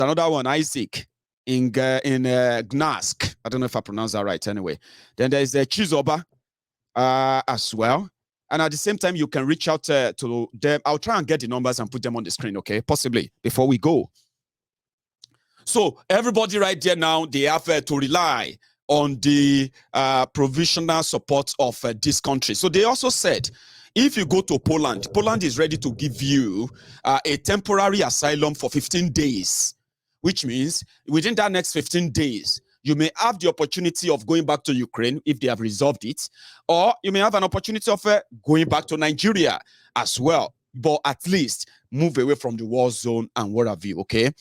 another one, Isaac, in Gnask. I don't know if I pronounce that right anyway. Then there's Chizoba as well. And at the same time, you can reach out to them. I'll try and get the numbers and put them on the screen, okay? Possibly, before we go. So everybody right there now, they have to rely on the provisional support of this country. So they also said, if you go to Poland, Poland is ready to give you a temporary asylum for 15 days, which means within that next 15 days, you may have the opportunity of going back to Ukraine if they have resolved it, or you may have an opportunity of going back to Nigeria as well, but at least move away from the war zone and what have you, okay?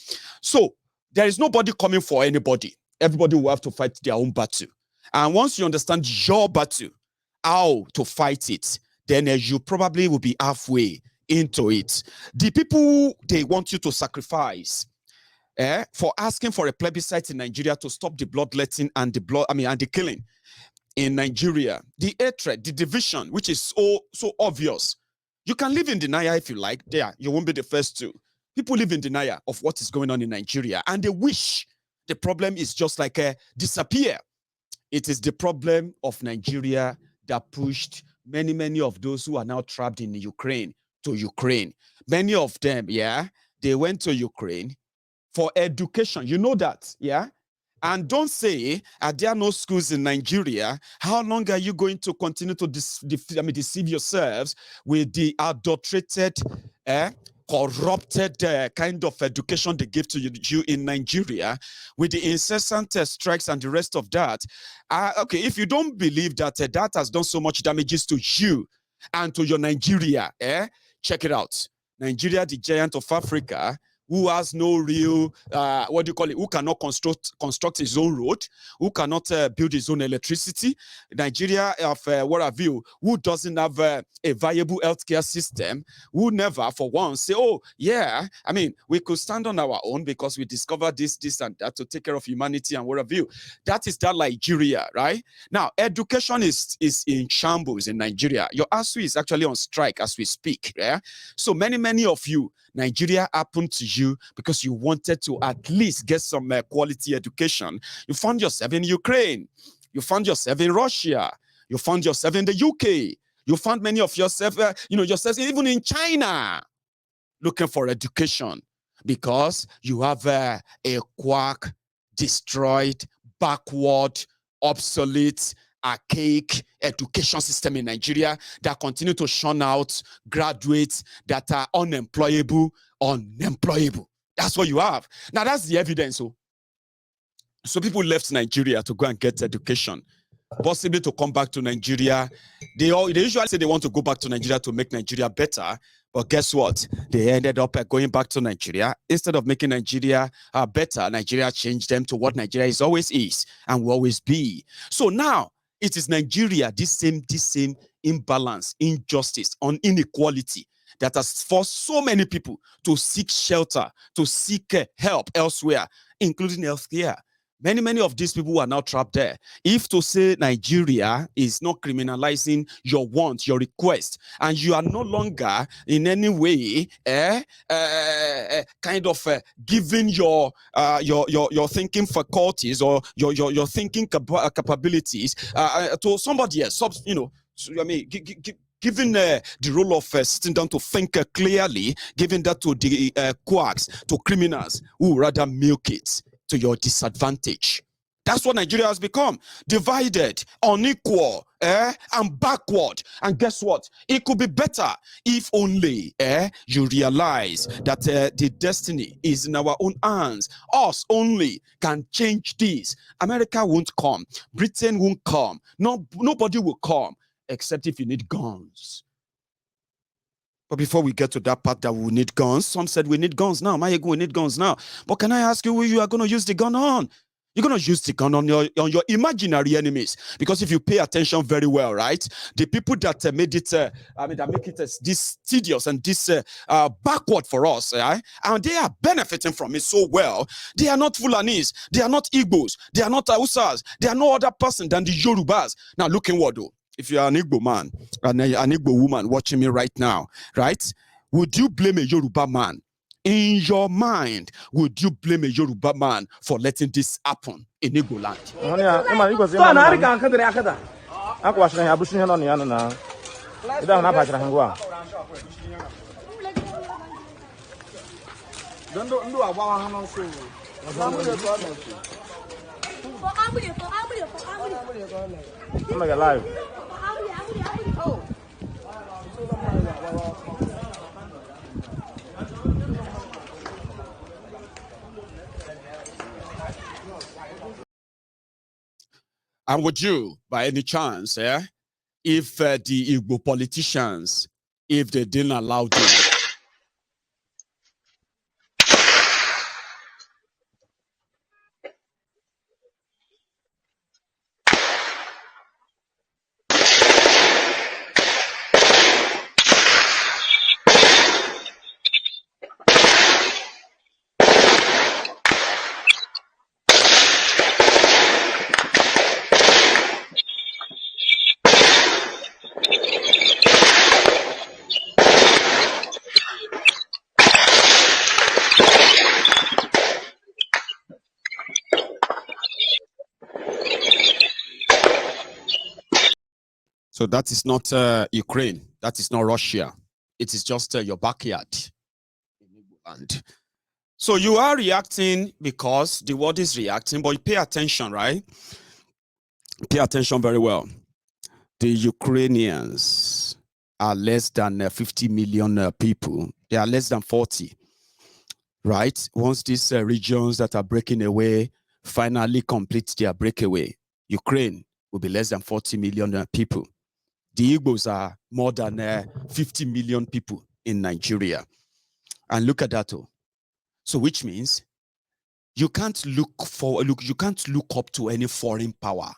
So there is nobody coming for anybody. Everybody will have to fight their own battle. And once you understand your battle, how to fight it, then you probably will be halfway into it. The people, they want you to sacrifice for asking for a plebiscite in Nigeria to stop the bloodletting and the killing in Nigeria, the hatred, the division, which is so obvious. You can live in denial if you like. There, you won't be the first to. People live in denial of what is going on in Nigeria, and they wish the problem is just like disappear. It is the problem of Nigeria that pushed many of those who are now trapped in Ukraine to Ukraine. Many of them, they went to Ukraine for education. You know that, And don't say, are there no schools in Nigeria? How long are you going to continue to deceive yourselves with the adulterated, corrupted kind of education they give to you in Nigeria, with the incessant strikes and the rest of that? Okay, if you don't believe that that has done so much damages to you and to your Nigeria, check it out. Nigeria, the giant of Africa, who has no real, who cannot construct his own road, who cannot build his own electricity. Nigeria of who doesn't have a viable healthcare system, who never for once say, oh, yeah, I mean, we could stand on our own because we discovered this and that to take care of humanity and what have you. That is that Nigeria, right? Now, education is in shambles in Nigeria. Your ASU is actually on strike as we speak, So many of you, Nigeria happened to you because you wanted to at least get some quality education. You found yourself in Ukraine. You found yourself in Russia. You found yourself in the UK. You found many of yourself, yourselves even in China, looking for education because you have a quack, destroyed, backward, obsolete, archaic education system in Nigeria that continue to shun out graduates that are unemployable. That's what you have. Now, that's the evidence. So people left Nigeria to go and get education, possibly to come back to Nigeria. They usually say they want to go back to Nigeria to make Nigeria better. But guess what? They ended up going back to Nigeria. Instead of making Nigeria better, Nigeria changed them to what Nigeria always is and will always be. So now, it is Nigeria, this same imbalance, injustice, inequality that has forced so many people to seek shelter, to seek help elsewhere, including healthcare. Many of these people are now trapped there. If to say Nigeria is not criminalizing your want, your request, and you are no longer in any way giving your thinking faculties or your thinking capabilities to somebody else, given the role of sitting down to think clearly, giving that to the quacks, to criminals who rather milk it to your disadvantage. That's what Nigeria has become. Divided, unequal, and backward. And guess what? It could be better if only you realize that the destiny is in our own hands. Us only can change this. America won't come. Britain won't come. Nobody will come except if you need guns. But before we get to that part that we need guns, some said we need guns now. Maiyegun, we need guns now. But can I ask you who you are going to use the gun on? You're going to use the gun on your imaginary enemies. Because if you pay attention very well, right? The people that made it, that make it this tedious and this backward for us, and they are benefiting from it so well. They are not Fulanis. They are not Igbos. They are not Hausas. They are no other person than the Yorubas. Now, look in what though. If you are an Igbo man, an Igbo woman watching me right now, right? Would you blame a Yoruba man In your mind, would you blame a Yoruba man for letting this happen in Igbo land? And would you, by any chance, if the Igbo politicians, if they didn't allow them, so that is not Ukraine, that is not Russia. It is just your backyard. And so you are reacting because the world is reacting, but you pay attention, right? Pay attention very well. The Ukrainians are less than 50 million people. They are less than 40, right? Once these regions that are breaking away finally complete their breakaway, Ukraine will be less than 40 million people. The Igbos are more than 50 million people in Nigeria. And look at that. So which means you can't you can't look up to any foreign power,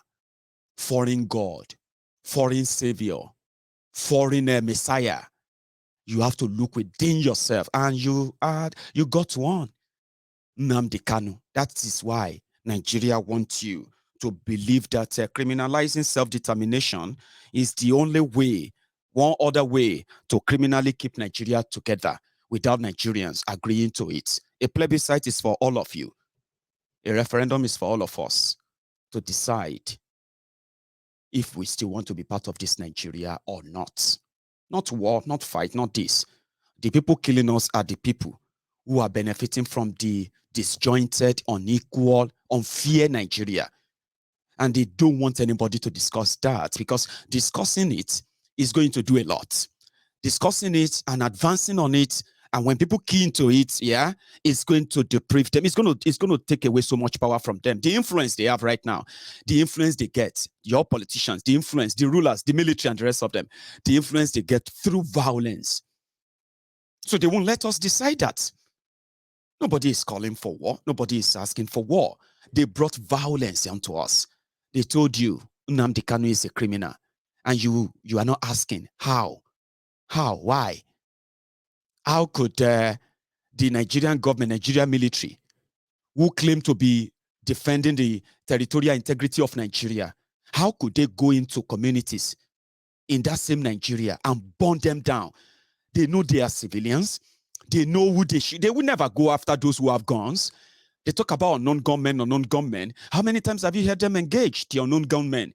foreign God, foreign savior, foreign messiah. You have to look within yourself, and you got one, Nnamdi Kanu. That is why Nigeria wants you to believe that criminalizing self-determination is the only way, one other way to criminally keep Nigeria together without Nigerians agreeing to it. A plebiscite is for all of you. A referendum is for all of us to decide if we still want to be part of this Nigeria or not. Not war, not fight, not this. The people killing us are the people who are benefiting from the disjointed, unequal, unfair Nigeria. And they don't want anybody to discuss that, because discussing it is going to do a lot. Discussing it and advancing on it, and when people key into it, it's going to deprive them. It's going to take away so much power from them. The influence they have right now, the influence they get, your politicians, the influence, the rulers, the military, and the rest of them, the influence they get through violence. So they won't let us decide that. Nobody is calling for war. Nobody is asking for war. They brought violence onto us. They told you Nnamdi Kanu is a criminal, and you are not asking how, why. How could the Nigerian government, Nigerian military, who claim to be defending the territorial integrity of Nigeria, how could they go into communities in that same Nigeria and burn them down? They know they are civilians. They know who they should. They will never go after those who have guns. They talk about unknown gunmen. How many times have you heard them engage the unknown gunmen?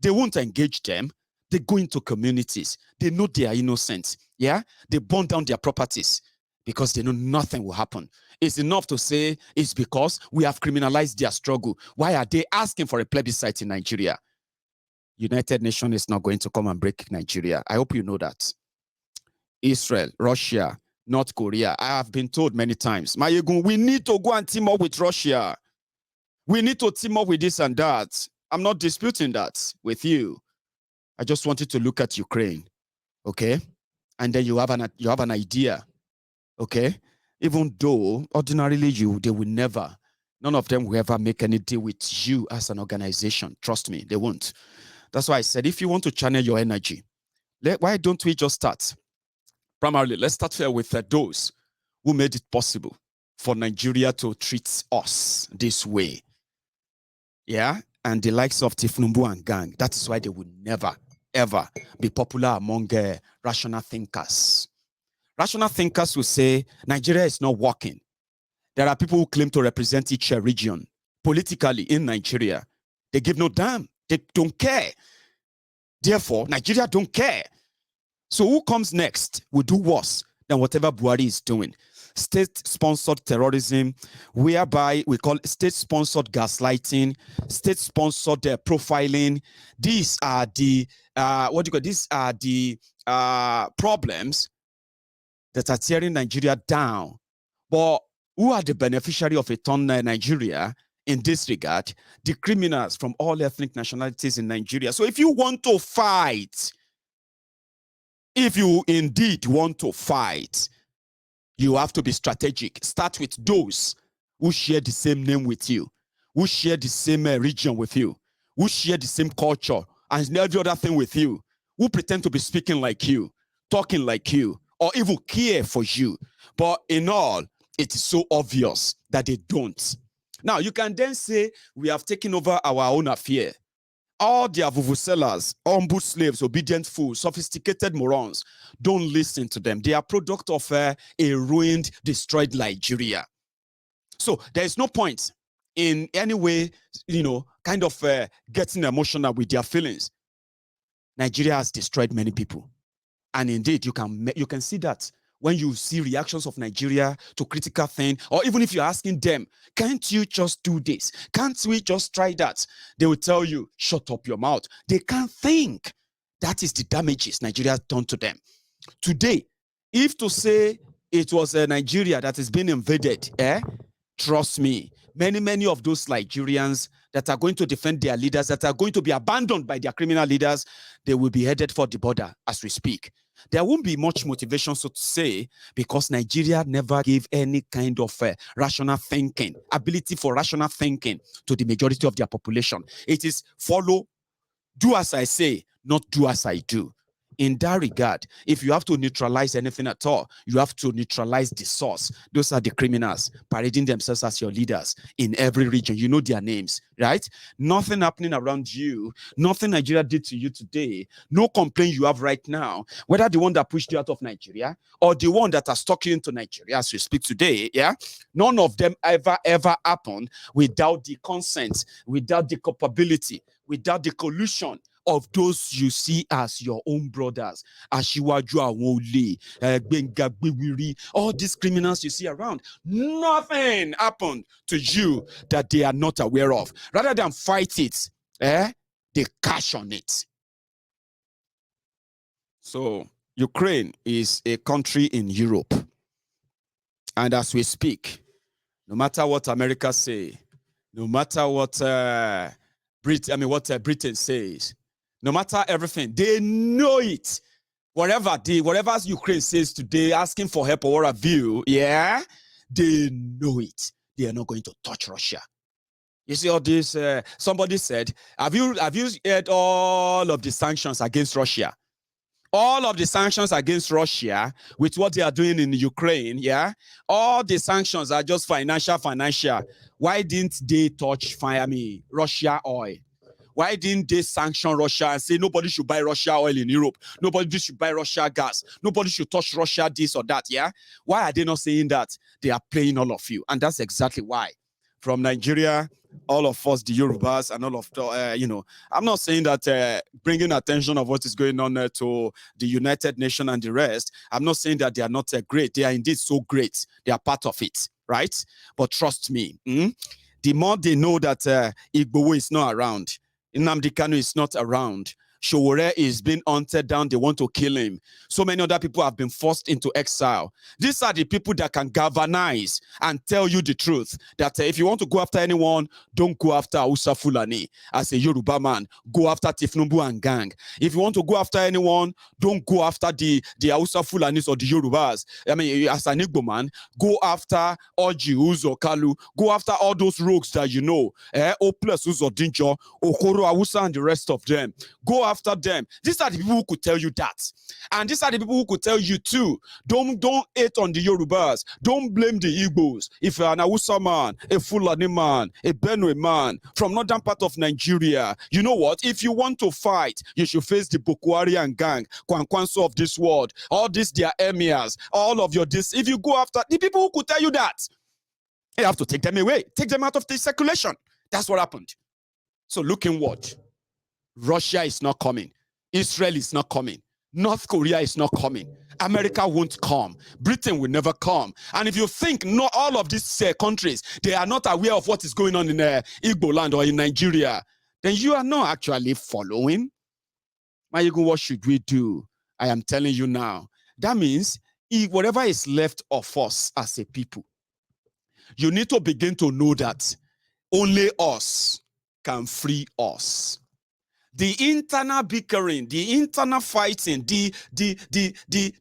They won't engage them. They go into communities. They know they are innocent. They burn down their properties because they know nothing will happen. It's enough to say it's because we have criminalized their struggle. Why are they asking for a plebiscite in Nigeria? United Nations is not going to come and break Nigeria. I hope you know that. Israel, Russia, North Korea. I have been told many times, Maiyegun, we need to go and team up with Russia. We need to team up with this and that. I'm not disputing that with you. I just wanted to look at Ukraine, okay? And then you have an idea, okay? Even though ordinarily they will never, none of them will ever make any deal with you as an organization. Trust me, they won't. That's why I said, if you want to channel your energy, why don't we just start? Primarily, let's start here with those who made it possible for Nigeria to treat us this way. And the likes of Tifnumbu and gang. That is why they would never, ever be popular among rational thinkers. Rational thinkers will say Nigeria is not working. There are people who claim to represent each region politically in Nigeria. They give no damn. They don't care. Therefore, Nigeria don't care. So who comes next will do worse than whatever Buhari is doing. State-sponsored terrorism, whereby we call state-sponsored gaslighting, state-sponsored profiling. These are the These are the problems that are tearing Nigeria down. But who are the beneficiary of a torn Nigeria in this regard? The criminals from all ethnic nationalities in Nigeria. So if you want to fight, if you indeed want to fight, you have to be strategic. Start with those who share the same name with you, who share the same region with you, who share the same culture and every other thing with you, who pretend to be speaking like you, talking like you, or even care for you. But in all, it is so obvious that they don't. Now, you can then say, we have taken over our own affair. All their vuvuzelas, humble slaves, obedient fools, sophisticated morons, don't listen to them. They are product of a ruined, destroyed Nigeria. So there is no point in any way, kind of getting emotional with their feelings. Nigeria has destroyed many people. And indeed, you can see that when you see reactions of Nigeria to critical things, or even if you're asking them, can't you just do this? Can't we just try that? They will tell you, shut up your mouth. They can't think. That is the damages Nigeria has done to them. Today, if to say it was Nigeria that is being invaded, trust me, many of those Nigerians that are going to defend their leaders, that are going to be abandoned by their criminal leaders, they will be headed for the border as we speak. There won't be much motivation, so to say, because Nigeria never gave any kind of rational thinking, ability for rational thinking to the majority of their population. It is follow, do as I say, not do as I do. In that regard, if you have to neutralize anything at all, you have to neutralize the source. Those are the criminals parading themselves as your leaders in every region. You know their names, right? Nothing happening around you, nothing Nigeria did to you today, no complaint you have right now, whether the one that pushed you out of Nigeria or the one that has stuck you into Nigeria as we speak today, none of them ever happened without the consent, without the culpability, without the collusion of those you see as your own brothers, Ashiwaju Awole, Gbenga Gbegbiri, all these criminals you see around. Nothing happened to you that they are not aware of. Rather than fight it, they cash on it. So Ukraine is a country in Europe. And as we speak, no matter what America say, no matter what Britain says, no matter everything, they know it. Whatever Ukraine says today, asking for help or a view, they know it. They are not going to touch Russia. You see all this? Somebody said, have you heard all of the sanctions against Russia? All of the sanctions against Russia with what they are doing in Ukraine, all the sanctions are just financial. Why didn't they touch Russia oil? Why didn't they sanction Russia and say nobody should buy Russia oil in Europe? Nobody should buy Russia gas. Nobody should touch Russia this or that, Why are they not saying that? They are playing all of you. And that's exactly why. From Nigeria, all of us, the Yorubas, and all of the, I'm not saying that bringing attention of what is going on to the United Nations and the rest, I'm not saying that they are not great. They are indeed so great. They are part of it, right? But trust me, the more they know that Igbowo is not around, Nnamdi Kanu is not around, Sowore is being hunted down. They want to kill him. So many other people have been forced into exile. These are the people that can galvanize and tell you the truth. That if you want to go after anyone, don't go after Hausa Fulani. As a Yoruba man, go after Tifnumbu and gang. If you want to go after anyone, don't go after the Hausa Fulanis or the Yorubas. I mean, as an Igbo man, go after Oji, Uzo, Kalu. Go after all those rogues that you know. Oples, Uzo, Dinjo, Okoro, Hausa, and the rest of them. Go after after them. These are the people who could tell you that. And these are the people who could tell you too, don't hate on the Yorubas. Don't blame the Igbos. If you're an Hausa man, a Fulani man, a Benue man from northern part of Nigeria, you know what? If you want to fight, you should face the Boko Haram gang, Kwankwanso of this world, all these their emirs, all of your this. If you go after the people who could tell you that, you have to take them away, take them out of the circulation. That's what happened. So look inward. Russia is not coming. Israel is not coming. North Korea is not coming. America won't come. Britain will never come. And if you think not all of these countries, they are not aware of what is going on in Igbo land or in Nigeria, then you are not actually following. Maiyegun, what should we do? I am telling you now. That means whatever is left of us as a people, you need to begin to know that only us can free us. The internal bickering, the internal fighting, the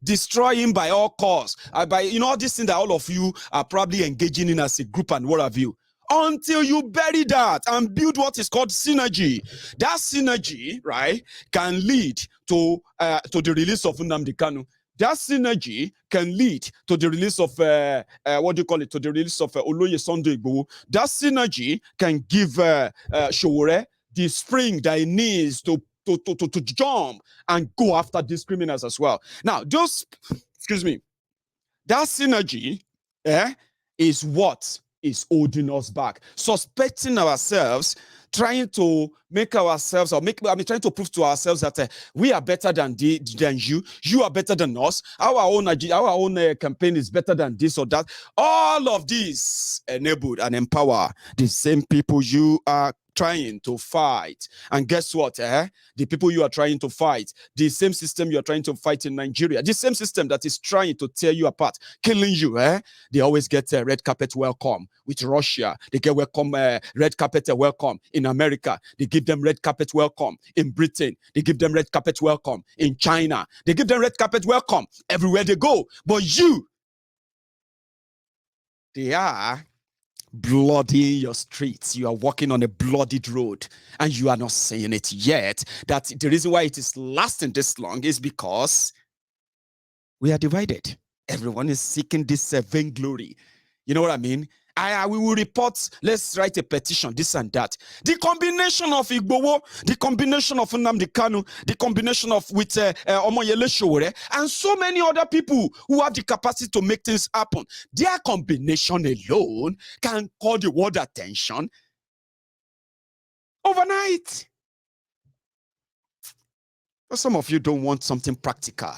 destroying by all costs, by all these things that all of you are probably engaging in as a group and what have you, until you bury that and build what is called synergy. That synergy, right, can lead to the release of Nnamdi Kanu. That synergy can lead to the release of what do you call it? To the release of Oloye Sunday Igboho. That synergy can give Showore the spring that it needs to jump and go after these criminals as well. Now, that synergy is what is holding us back. Suspecting ourselves, trying to make ourselves, trying to prove to ourselves that we are better than you, you are better than us, our own campaign is better than this or that. All of this enabled and empower the same people you are trying to fight. And guess what? The people you are trying to fight, the same system you are trying to fight in Nigeria, the same system that is trying to tear you apart, killing you, they always get a red carpet welcome with Russia. They get red carpet welcome in America. They give them red carpet welcome in Britain. They give them red carpet welcome in China. They give them red carpet welcome everywhere they go. But they are bloodying your streets. You are walking on a bloodied road and you are not saying it yet. That the reason why it is lasting this long is because we are divided. Everyone is seeking this vainglory. You know what I mean? We will report, let's write a petition, this and that. The combination of Igboho, the combination of Nnamdi Kanu, the combination of with Omoyele Sowore, and so many other people who have the capacity to make things happen. Their combination alone can call the world attention overnight. But some of you don't want something practical.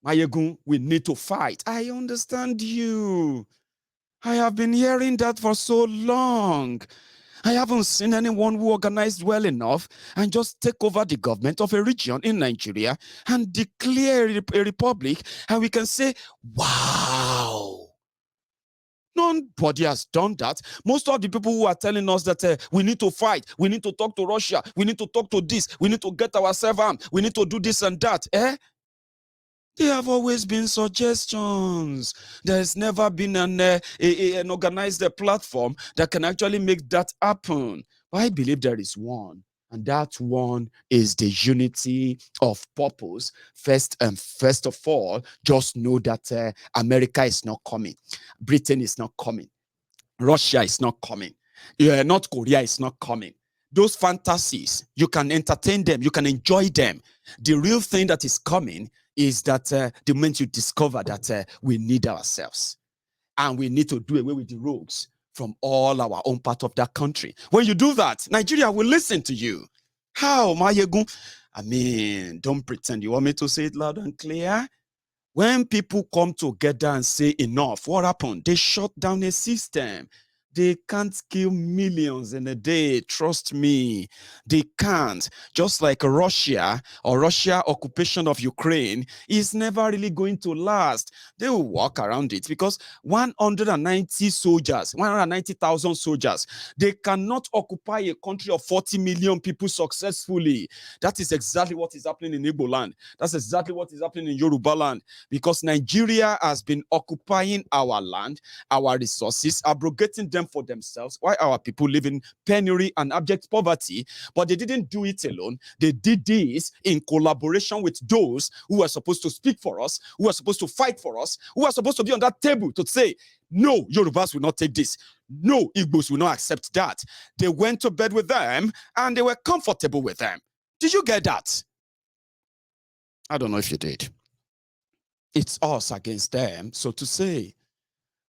Maiyegun, we need to fight. I understand you. I have been hearing that for so long. I haven't seen anyone who organized well enough and just take over the government of a region in Nigeria and declare a republic, and we can say, wow. Nobody has done that. Most of the people who are telling us that we need to fight, we need to talk to Russia, we need to talk to this, we need to get ourselves armed, we need to do this and that, They have always been suggestions. There's never been an organized platform that can actually make that happen. But I believe there is one, and that one is the unity of purpose. First of all, just know that America is not coming. Britain is not coming. Russia is not coming. North Korea is not coming. Those fantasies, you can entertain them, you can enjoy them. The real thing that is coming is that the moment you discover that we need ourselves and we need to do away with the rogues from all our own part of that country. When you do that, Nigeria will listen to you. How, Maiyegun? I mean, don't pretend. You want me to say it loud and clear? When people come together and say enough, what happened? They shut down a system. They can't kill millions in a day. Trust me, they can't. Just like Russia or Russia occupation of Ukraine is never really going to last. They will walk around it because 190,000 soldiers, they cannot occupy a country of 40 million people successfully. That is exactly what is happening in Igbo land. That's exactly what is happening in Yoruba land, because Nigeria has been occupying our land, our resources, abrogating them fend for themselves, why our people live in penury and abject poverty. But they didn't do it alone. They did this in collaboration with those who are supposed to speak for us, who are supposed to fight for us, who are supposed to be on that table to say, no, Yorubas will not take this. No, Igbos will not accept that. They went to bed with them and they were comfortable with them. Did you get that? I don't know if you did. It's us against them, so to say.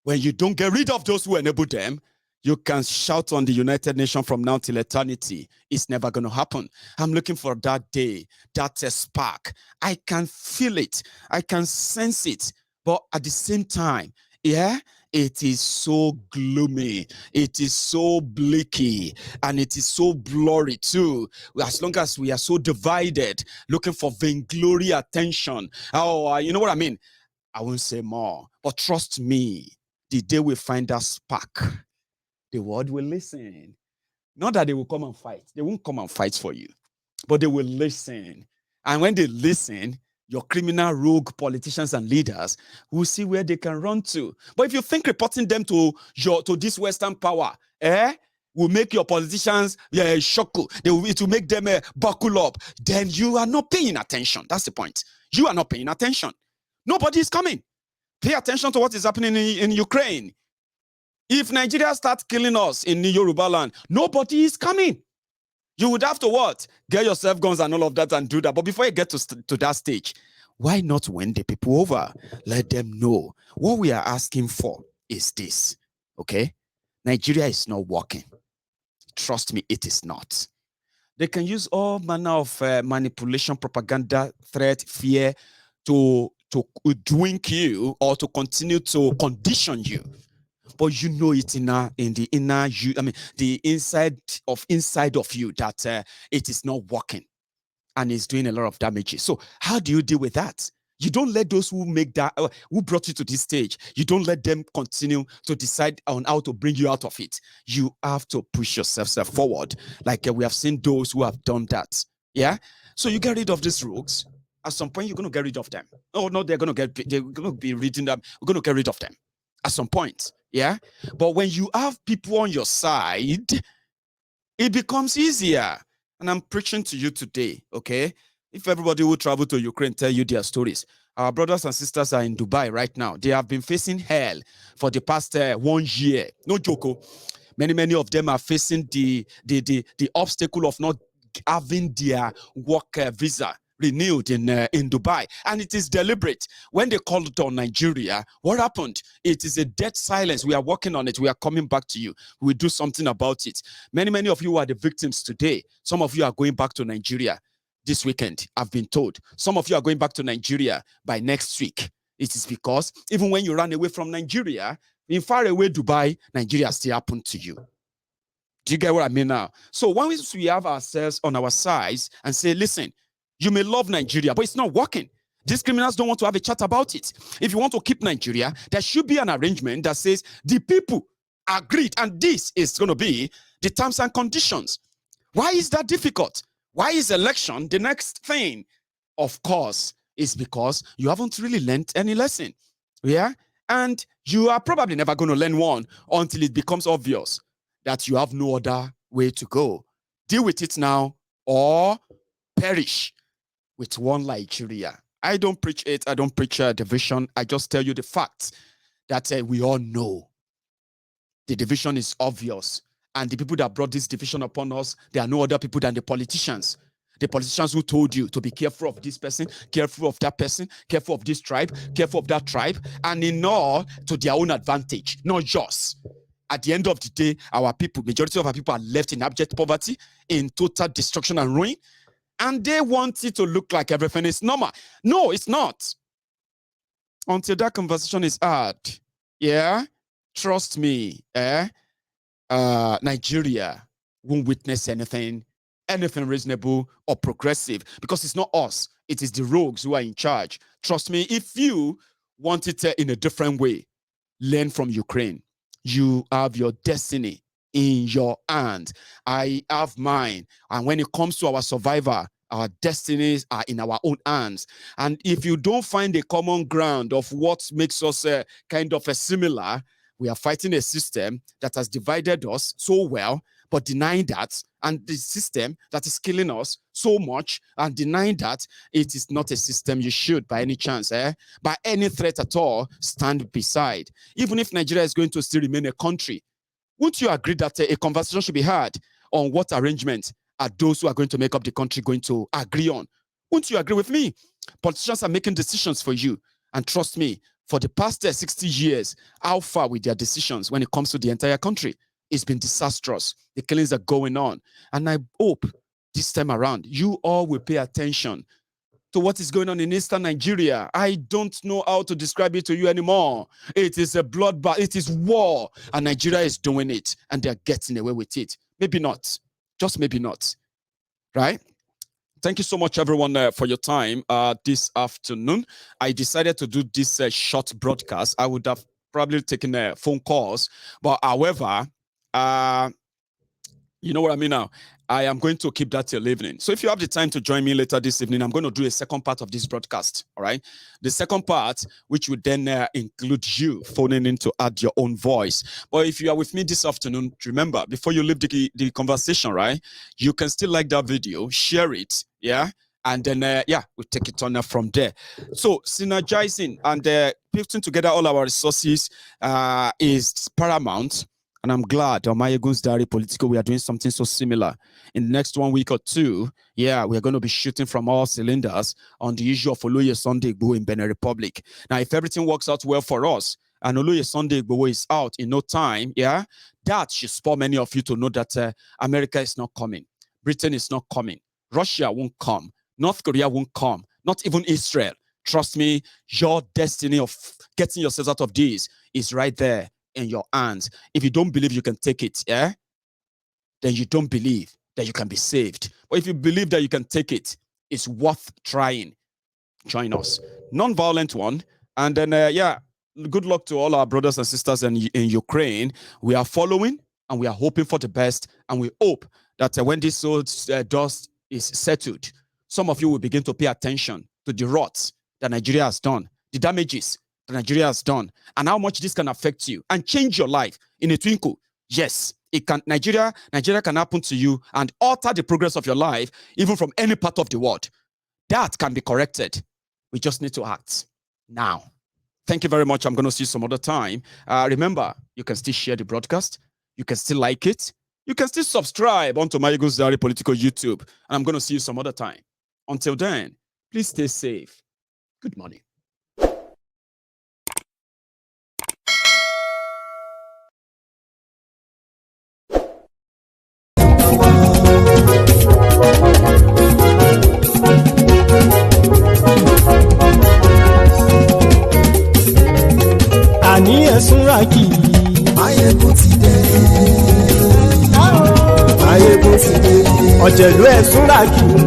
When you don't get rid of those who enable them, you can shout on the United Nations from now till eternity. It's never going to happen. I'm looking for that day, that spark. I can feel it. I can sense it. But at the same time, yeah, it is so gloomy. It is so bleaky. And it is so blurry too. As long as we are so divided, looking for vainglory attention. Oh, you know what I mean? I won't say more. But trust me, the day we find that spark, the world will listen. Not that they will come and fight. They won't come and fight for you. But they will listen. And when they listen, your criminal rogue politicians and leaders will see where they can run to. But if you think reporting them to this Western power, will make your politicians shock, it will make them buckle up, then you are not paying attention. That's the point. You are not paying attention. Nobody is coming. Pay attention to what is happening in Ukraine. If Nigeria starts killing us in Yoruba land, nobody is coming. You would have to what? Get yourself guns and all of that and do that. But before you get to that stage, why not win the people over? Let them know. What we are asking for is this, okay? Nigeria is not working. Trust me, it is not. They can use all manner of manipulation, propaganda, threat, fear to drink you or to continue to condition you. But you know it in the inner you, the inside of you that it is not working and it's doing a lot of damage. So how do you deal with that? You don't let those who make that, who brought you to this stage, you don't let them continue to decide on how to bring you out of it. You have to push yourself forward. Like we have seen those who have done that. Yeah. So you get rid of these rogues. At some point, you're going to get rid of them. Oh no, they're going to be reading them. We're going to get rid of them at some point. Yeah. But when you have people on your side, it becomes easier. And I'm preaching to you today. Okay. If everybody who travel to Ukraine tell you their stories, our brothers and sisters are in Dubai right now. They have been facing hell for the past 1 year. No joke. Many of them are facing the obstacle of not having their work visa renewed in Dubai, and it is deliberate. When they called on Nigeria, what happened? It is a dead silence. We are working on it. We are coming back to you. We'll do something about it. Many of you are the victims today. Some of you are going back to Nigeria this weekend, I've been told. Some of you are going back to Nigeria by next week. It is because even when you ran away from Nigeria, in far away Dubai, Nigeria still happened to you. Do you get what I mean now? So once we have ourselves on our sides and say, listen, you may love Nigeria, but it's not working. These criminals don't want to have a chat about it. If you want to keep Nigeria, there should be an arrangement that says the people agreed, and this is going to be the terms and conditions. Why is that difficult? Why is election the next thing? Of course, it's because you haven't really learned any lesson. Yeah? And you are probably never going to learn one until it becomes obvious that you have no other way to go. Deal with it now or perish with one Nigeria. I don't preach it. I don't preach division. I just tell you the facts that we all know. The division is obvious. And the people that brought this division upon us, they are no other people than the politicians. The politicians who told you to be careful of this person, careful of that person, careful of this tribe, careful of that tribe, and in all to their own advantage, not yours. At the end of the day, our people, majority of our people are left in abject poverty, in total destruction and ruin, and they want it to look like everything is normal. No, it's not. Until that conversation is had, yeah, trust me, Nigeria won't witness anything reasonable or progressive, because it's not us, it is the rogues who are in charge. Trust me, if you want it in a different way, learn from Ukraine. You have your destiny in your hand. I have mine. And when it comes to our survival, our destinies are in our own hands. And if you don't find a common ground of what makes us kind of similar, We are fighting a system that has divided us so well, but denying that, and the system that is killing us so much and denying that it is not a system you should, by any chance, by any threat at all, stand beside. Even if Nigeria is going to still remain a country, won't you agree that a conversation should be had on what arrangements are those who are going to make up the country going to agree on? Won't you agree with me? Politicians are making decisions for you. And trust me, for the past 60 years, how far with their decisions when it comes to the entire country? It's been disastrous. The killings are going on. And I hope this time around, you all will pay attention to what is going on in Eastern Nigeria. I don't know how to describe it to you anymore. It is a bloodbath. It is war. And Nigeria is doing it. And they're getting away with it. Maybe not. Just maybe not. Right? Thank you so much, everyone, for your time this afternoon. I decided to do this short broadcast. I would have probably taken phone calls. But however, you know what I mean now? I am going to keep that till evening. So if you have the time to join me later this evening, I'm going to do a second part of this broadcast. All right. The second part, which would then include you phoning in to add your own voice. But if you are with me this afternoon, remember, before you leave the conversation, right, you can still like that video, share it. Yeah. And then, we'll take it on from there. So synergizing and putting together all our resources is paramount. And I'm glad on Maiyegun's Diary Politico, we are doing something so similar. In the next 1 week or two, we are going to be shooting from all cylinders on the issue of Oloye Sunday Igboho in Benin Republic. Now, if everything works out well for us, and Oloye Sunday Igboho is out in no time, that should spur many of you to know that America is not coming. Britain is not coming. Russia won't come. North Korea won't come. Not even Israel. Trust me, your destiny of getting yourselves out of this is right there in your hands. If you don't believe you can take it, then you don't believe that you can be saved. But if you believe that you can take it, it's worth trying. Join us. Non-violent one. And then, good luck to all our brothers and sisters in Ukraine. We are following and we are hoping for the best. And we hope that when this dust is settled, some of you will begin to pay attention to the rots that Nigeria has done, the damages that Nigeria has done, and how much this can affect you and change your life in a twinkle. Yes, it can. Nigeria can happen to you and alter the progress of your life, even from any part of the world. That can be corrected. We just need to act now. Thank you very much. I'm going to see you some other time. Remember, you can still share the broadcast. You can still like it. You can still subscribe onto Maiyegun's Diary Political YouTube. And I'm going to see you some other time. Until then, please stay safe. Good morning. Àní ẹ̀sùnra kì í. Maiyegun ti dé. Maiyegun ti dé. Ọ̀jẹ̀lú ẹ̀sùnra kì í.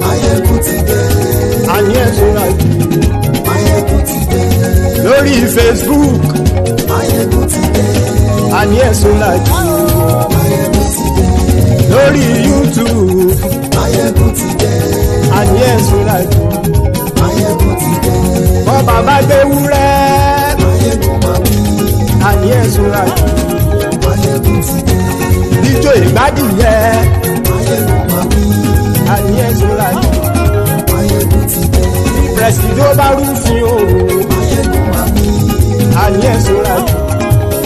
Maiyegun ti dé. Àní ẹ̀sùnra kì í. Maiyegun ti dé. Lórí Facebook. Maiyegun ti dé. Àní ẹ̀sùnra kì í. Maiyegun ti dé. Lórí YouTube. Maiyegun ti dé. Àní ẹ̀sùnra kì í. Maiyegun ti dé. Wọ́n bàbá gbé wúrẹ́. Maiyegun máa wí. Àní ẹ̀sùnra kì í. Maiyegun ti dé. Ijó ìgbádìyẹ. Maiyegun máa wí. Àní ẹ̀sùnra kì í. Maiyegun ti dé. Presido bá rúfin o. Maiyegun máa wí. Àní ẹ̀sùnra kì í.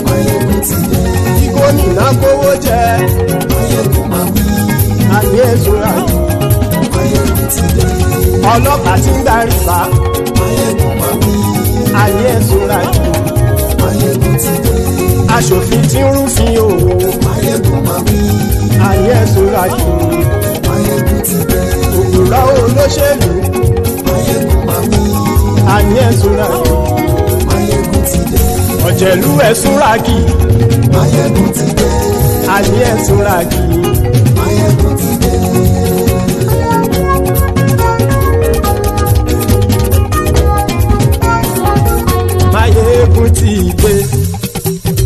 Maiyegun ti dé. Kí gómìnà kówó jẹ. Maiyegun máa wí. Àní ẹ̀sùnra kì í. Maiyegun ti dé. Ọlọ́pàá tí ń darí bá. Maiyegun máa wí. Àní ẹ̀sùnra kì í. Maiyegun ti dé. Aṣòfin tí ń rúfin o. Maiyegun máa wí. Àní ẹ̀sùnra kì í. Maiyegun ti dé. Òpùrọ́ olóṣèlú. Maiyegun máa wí. Àní ẹ̀sùnra kì í. Maiyegun ti dé. Ọ̀jẹ̀lú ẹ̀sùnra kì í. Maiyegun ti dé. Àní ẹ̀sùnra kì í. Maiyegun ti dé. Maiyegun ti dé.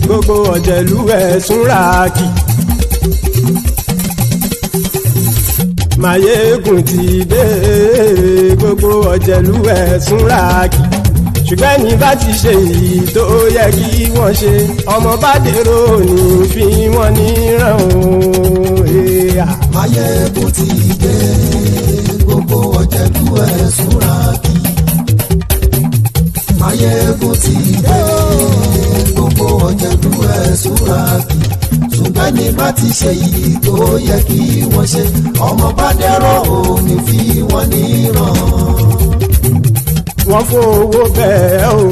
Gbogbo ọ̀jẹ̀lú ẹ̀sùnra kì í. Maiyegun ti dé. Gbogbo ọ̀jẹ̀lú ẹ̀sùnra kì í. ṣùgbọ́n ní bá ti ṣe èyí tó yẹ kí wọ́n ṣe ọmọ bá dèrò ní fi wọ́n níran o. Maiyegun ti dé gbogbo ọ̀jẹ̀lú ẹ̀ súnra kí. Maiyegun ti dé gbogbo ọ̀jẹ̀lú ẹ̀ súnra kí. ṣùgbọ́n ní bá ti ṣe yìí tó yẹ kí wọ́n ṣe ọmọ bá dẹ́rọ̀ ò ní fi wọ́n níran. wọ́n fowó bẹ́ẹ̀ o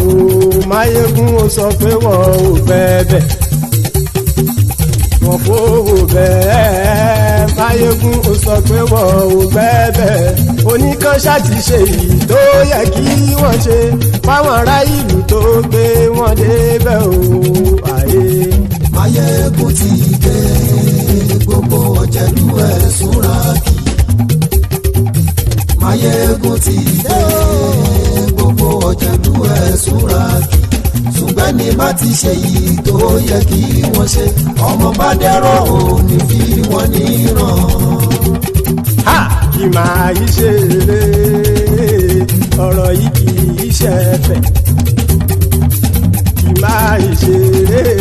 Maiyegun ó sọ pé wọ́n ò fẹ́ bẹ́ẹ̀. wọ́n fowó bẹ́ẹ̀ Maiyegun ó sọ pé wọ́n ò fẹ́ bẹ́ẹ̀. oníkan ṣáàtì ṣe èyí tó yẹ kí wọ́n ṣe fáwọn ará ìlú tó gbé wọn débẹ̀ o. Maiyegun ti dé gbogbo ọ̀jẹ̀lú ẹ̀ súnra kí. Maiyegun ti dé gbogbo ọ̀jẹ̀lú ẹ̀ súnra kí. ṣùgbọ́n ní bá ti ṣe yìí tó yẹ kí wọ́n ṣe ọmọ bá dẹ́rọ̀ ò ní fi wọ́n níran. kì máa yí ṣe eré ọ̀rọ̀ yìí kì í ṣe ẹ̀fẹ̀. kì máa yí ṣe eré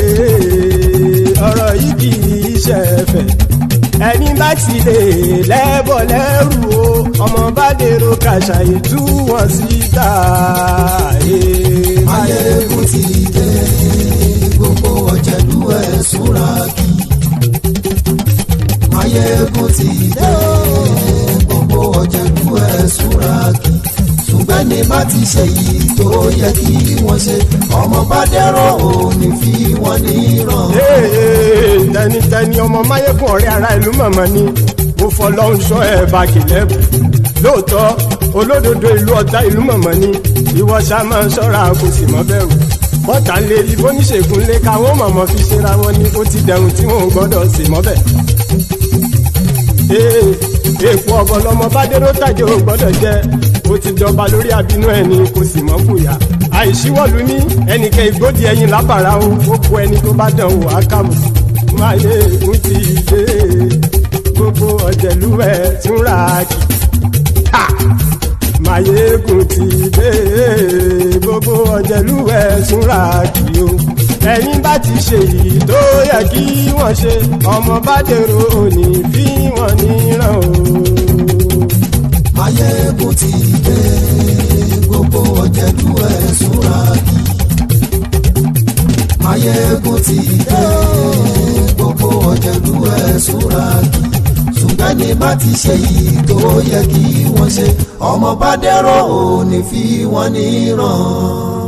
ọ̀rọ̀ yìí kì í ṣe ẹ̀fẹ̀. ẹni bá ti lè lẹ́bọ̀ lẹ́rù o ọmọ bá dèrò kàṣà ìtú wọn síta. Maiyegun ti dé gbogbo ọ̀jẹ̀lú ẹ̀ súnra kí. Maiyegun ti dé gbogbo ọ̀jẹ̀lú ẹ̀ súnra kí. ṣùgbọ́n ní bá ti ṣe yìí tó yẹ kí wọ́n ṣe ọmọ bá dẹ́rọ̀ ò ní fi wọ́n níran. tẹnitẹni ọmọ Maiyegun ọ̀rẹ́ ara ìlú mọ̀mọ́ ni mo fọlọ́run sọ ẹ̀ bá kìlẹ́bù. lóòótọ́ olódodo ìlú ọ̀tá ìlú mọ̀mọ́ ni ìwọ ṣá máa ń ṣọ́ra kò sì mọ́ bẹ̀rù. bọ́tà ń lè rí bóníṣègùn lé káwọn mọ̀mọ́ fi ṣera wọn ni ó ti dẹrùn tí wọn ò gbọ́dọ̀ sì mọ́ bẹ̀. èèpo ọ̀bọ lọmọ bá dérò tàjẹ́ ò gbọ́dọ̀ jẹ́ ó ti dọba lórí àbínú ẹni kò sì mọ́ fòyà. àìsíwọ́lu ní ẹnìkẹ́ ìgbódì ẹyin lábàrá o ó kó ẹni tó bá dán o àkàmù. Maiyegun ti dé gbogbo ọ̀jẹ̀lú ẹ̀ túnra kì. Maiyegun ti dé gbogbo ọ̀jẹ̀lú ẹ̀ túnra kì o. ẹ̀yin bá ti ṣe èyí tó yẹ kí wọ́n ṣe ọmọ bá dèrò òní fi wọ́n níran o. Maiyegun ti dé gbogbo ọ̀jẹ̀lú ẹ̀ súnra kí. Maiyegun ti dé gbogbo ọ̀jẹ̀lú ẹ̀ súnra kí. ṣùgbọ́n ní bá ti ṣe yìí tó yẹ kí wọ́n ṣe ọmọ bá dẹ́rọ̀ ò ní fi wọ́n níran.